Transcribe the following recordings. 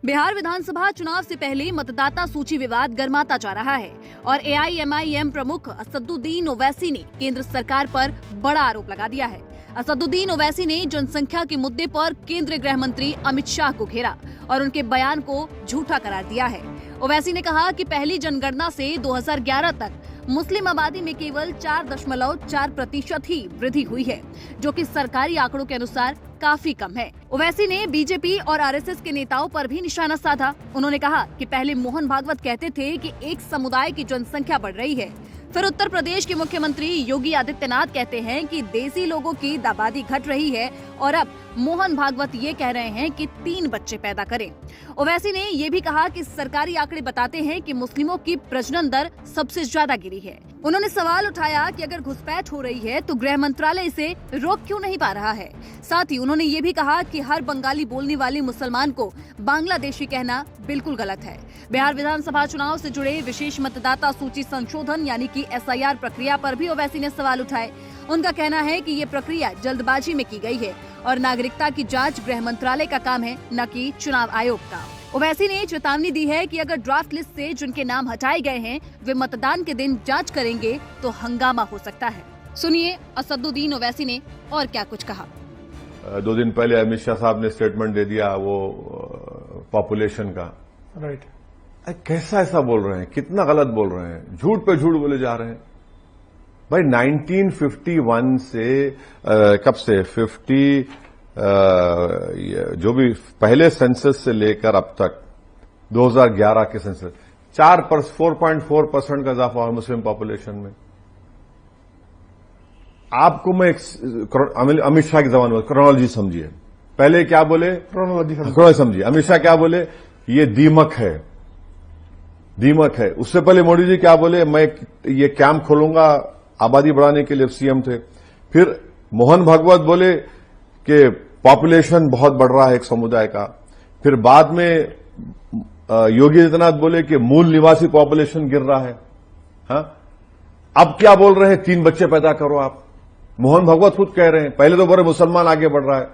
बिहार विधानसभा चुनाव से पहले मतदाता सूची विवाद गर्माता जा रहा है और एआईएमआईएम प्रमुख असदुद्दीन ओवैसी ने केंद्र सरकार पर बड़ा आरोप लगा दिया है। असदुद्दीन ओवैसी ने जनसंख्या के मुद्दे पर केंद्रीय गृह मंत्री अमित शाह को घेरा और उनके बयान को झूठा करार दिया है। ओवैसी ने कहा कि पहली जनगणना से 2011 तक मुस्लिम आबादी में केवल 4.4% ही वृद्धि हुई है, जो कि सरकारी आंकड़ों के अनुसार काफी कम है। ओवैसी ने बीजेपी और आरएसएस के नेताओं पर भी निशाना साधा। उन्होंने कहा कि पहले मोहन भागवत कहते थे कि एक समुदाय की जनसंख्या बढ़ रही है, फिर उत्तर प्रदेश के मुख्यमंत्री योगी आदित्यनाथ कहते हैं कि देसी लोगों की आबादी घट रही है और अब मोहन भागवत ये कह रहे हैं कि 3 बच्चे पैदा करें। ओवैसी ने ये भी कहा कि सरकारी आंकड़े बताते हैं कि मुस्लिमों की प्रजनन दर सबसे ज्यादा गिरी है। उन्होंने सवाल उठाया कि अगर घुसपैठ हो रही है तो गृह मंत्रालय इसे रोक क्यों नहीं पा रहा है। साथ ही उन्होंने ये भी कहा कि हर बंगाली बोलने वाले मुसलमान को बांग्लादेशी कहना बिल्कुल गलत है। बिहार विधानसभा चुनाव से जुड़े विशेष मतदाता सूची संशोधन यानी कि एसआईआर प्रक्रिया पर भी ओवैसी ने सवाल उठाए। उनका कहना है कि ये प्रक्रिया जल्दबाजी में की गई है और नागरिकता की जांच गृह मंत्रालय का काम है, न कि चुनाव आयोग का। ओवैसी ने चेतावनी दी है कि अगर ड्राफ्ट लिस्ट से जिनके नाम हटाए गए हैं वे मतदान के दिन जांच करेंगे तो हंगामा हो सकता है। सुनिए असदुद्दीन ओवैसी ने और क्या कुछ कहा। 2 दिन पहले अमित शाह साहब ने स्टेटमेंट दे दिया वो पॉपुलेशन का। राइट। कैसा ऐसा बोल रहे हैं, कितना गलत बोल रहे हैं, झूठ पे झूठ बोले जा रहे हैं। भाई 1951 से कब से 50 जो भी पहले सेंसस से लेकर अब तक 2011 के सेंसस 4.4% का इजाफा हुआ मुस्लिम पॉपुलेशन में। आपको मैं अमित शाह के जमाने में क्रोनोलॉजी समझिए। पहले क्या बोले, क्रोनोलॉजी समझिए। अमित शाह क्या बोले, ये दीमक है, दीमक है। उससे पहले मोदी जी क्या बोले, मैं ये कैंप खोलूंगा आबादी बढ़ाने के लिए, सीएम थे। फिर मोहन भागवत बोले कि पॉपुलेशन बहुत बढ़ रहा है एक समुदाय का। फिर बाद में योगी आदित्यनाथ बोले कि मूल निवासी पॉपुलेशन गिर रहा है। हाँ, अब क्या बोल रहे हैं, 3 बच्चे पैदा करो आप। मोहन भागवत खुद कह रहे हैं, पहले तो बोले मुसलमान आगे बढ़ रहा है।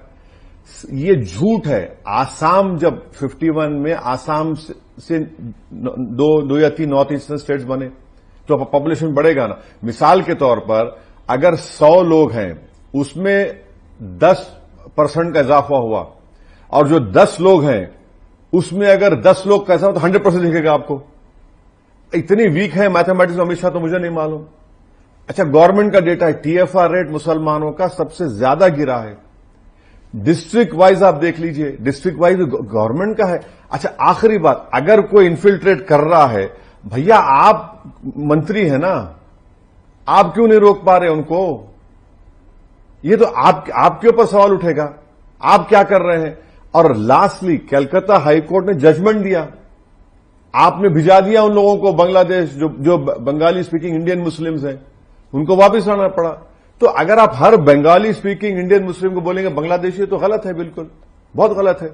ये झूठ है। आसाम जब 51 में आसाम से 2 या 3 नॉर्थ ईस्टर्न स्टेट्स बने तो पॉपुलेशन बढ़ेगा ना। मिसाल के तौर पर अगर 100 लोग हैं उसमें 10% का इजाफा हुआ और जो 10 लोग हैं उसमें अगर 10 लोग कैसा हो तो 100% दिखेगा आपको। इतनी वीक है मैथमेटिक्स अमित शाह तो मुझे नहीं मालूम। अच्छा, गवर्नमेंट का डेटा है, टीएफआर रेट मुसलमानों का सबसे ज्यादा गिरा है। डिस्ट्रिक्ट वाइज आप देख लीजिए, डिस्ट्रिक्ट वाइज गवर्नमेंट का है। अच्छा, आखिरी बात, अगर कोई इन्फिल्ट्रेट कर रहा है, भैया आप मंत्री है ना, आप क्यों नहीं रोक पा रहे उनको? ये तो आपके ऊपर सवाल उठेगा, आप क्या कर रहे हैं। और लास्टली कलकत्ता हाईकोर्ट ने जजमेंट दिया, आपने भिजा दिया उन लोगों को बांग्लादेश, जो बंगाली स्पीकिंग इंडियन मुस्लिम्स हैं, उनको वापस आना पड़ा। तो अगर आप हर बंगाली स्पीकिंग इंडियन मुस्लिम को बोलेंगे बांग्लादेशी, तो गलत है, बिल्कुल बहुत गलत है।